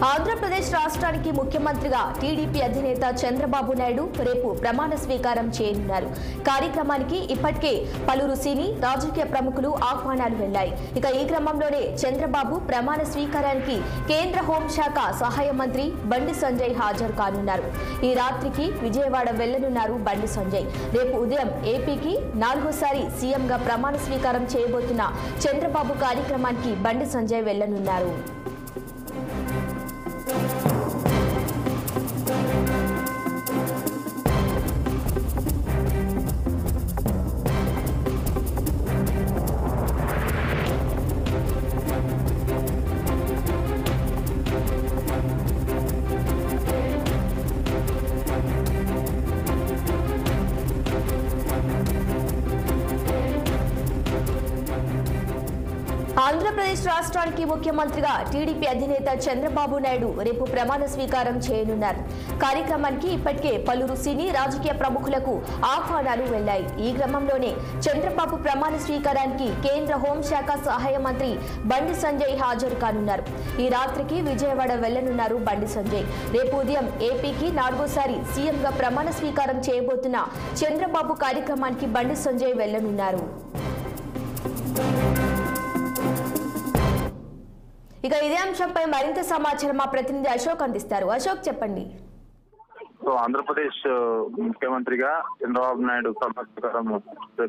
ఆంధ్రప్రదేశ్ రాష్ట్రానికి ముఖ్యమంత్రిగా టీడీపీ అధినేత చంద్రబాబు నాయుడు రేపు ప్రమాణ స్వీకారం చేయనున్నారు. కార్యక్రమానికి ఇప్పటికే పలువురు సినీ రాజకీయ ప్రముఖులు ఆహ్వానాలు వెళ్లాయి. ఇక ఈ క్రమంలోనే చంద్రబాబు ప్రమాణ స్వీకారానికి కేంద్ర హోంశాఖ సహాయ మంత్రి బండి సంజయ్ హాజరు కానున్నారు. ఈ రాత్రికి విజయవాడ వెళ్లనున్నారు బండి సంజయ్. రేపు ఉదయం ఏపీకి 4వ సీఎంగా ప్రమాణ స్వీకారం చేయబోతున్న చంద్రబాబు కార్యక్రమానికి బండి సంజయ్ వెళ్లనున్నారు. ఆంధ్రప్రదేశ్ రాష్ట్రానికి ముఖ్యమంత్రిగా టీడీపీ అధినేత చంద్రబాబు నాయుడు రేపు ప్రమాణ స్వీకారం చేయనున్నారు. కార్యక్రమానికి ఇప్పటికే పలువురు సినీ రాజకీయ ప్రముఖులకు ఆహ్వానాలు వెళ్లాయి. ఈ క్రమంలోనే చంద్రబాబు ప్రమాణ స్వీకారానికి కేంద్ర హోంశాఖ సహాయ మంత్రి బండి సంజయ్ హాజరు కానున్నారు. ఈ రాత్రికి విజయవాడ వెళ్లనున్నారు బండి సంజయ్. రేపు ఉదయం ఏపీకి 4వ సీఎంగా ప్రమాణ స్వీకారం చేయబోతున్న చంద్రబాబు కార్యక్రమానికి బండి సంజయ్ వెళ్లనున్నారు. ఇక ఇదే అంశంపై మరింత సమాచారం మా ప్రతినిధి అశోక్ అందిస్తారు. అశోక్, చెప్పండి. ఆంధ్రప్రదేశ్ ముఖ్యమంత్రిగా చంద్రబాబు నాయుడు ప్రమాణ స్వీకారం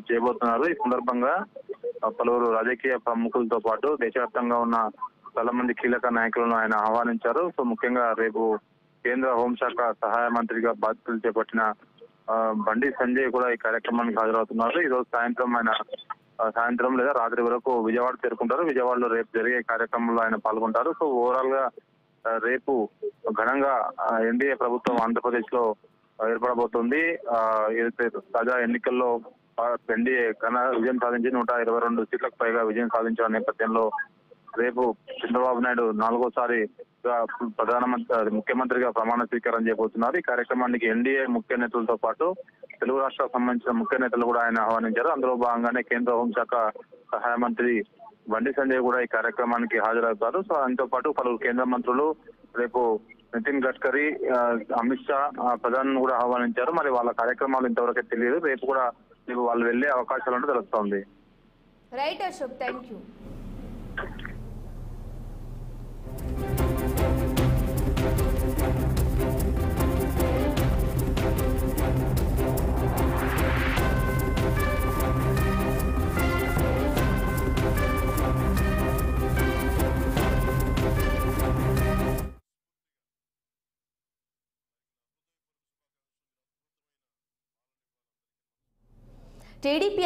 చేయబోతున్నారు. ఈ సందర్భంగా పలువురు రాజకీయ ప్రముఖులతో పాటు దేశవ్యాప్తంగా ఉన్న చాలా మంది కీలక నాయకులను ఆయన ఆహ్వానించారు. ముఖ్యంగా రేపు కేంద్ర హోంశాఖ సహాయ మంత్రిగా బాధ్యతలు చేపట్టిన బండి సంజయ్ కూడా ఈ కార్యక్రమానికి హాజరవుతున్నారు. ఈ రోజు సాయంత్రం లేదా రాత్రి వరకు విజయవాడ చేరుకుంటారు. విజయవాడలో రేపు జరిగే కార్యక్రమంలో ఆయన పాల్గొంటారు. ఓవరాల్ గా రేపు ఘనంగా ఎన్డీఏ ప్రభుత్వం ఆంధ్రప్రదేశ్ లో ఏర్పడబోతుంది. తాజా ఎన్నికల్లో ఎన్డీఏ ఘన విజయం సాధించి 122 సీట్లకు పైగా విజయం సాధించిన నేపథ్యంలో రేపు చంద్రబాబు నాయుడు 4వ ముఖ్యమంత్రిగా ప్రమాణ స్వీకారం చేయబోతున్నారు. ఈ కార్యక్రమానికి ఎన్డీఏ ముఖ్య నేతలతో పాటు తెలుగు రాష్ట్రాలకు సంబంధించిన ముఖ్య నేతలు కూడా ఆయన ఆహ్వానించారు. అందులో భాగంగానే కేంద్ర హోంశాఖ సహాయ మంత్రి బండి సంజయ్ కూడా ఈ కార్యక్రమానికి హాజరవుతారు. దాంతో పాటు పలువురు కేంద్ర మంత్రులు రేపు నితిన్ గడ్కరీ, అమిత్ షా, ప్రధాని కూడా ఆహ్వానించారు. మరి వాళ్ళ కార్యక్రమాలు ఇంతవరకే తెలియదు. రేపు కూడా వాళ్ళు వెళ్లే అవకాశాలు ఉంటే తెలుస్తోంది. Right Ashok, thank you. TDP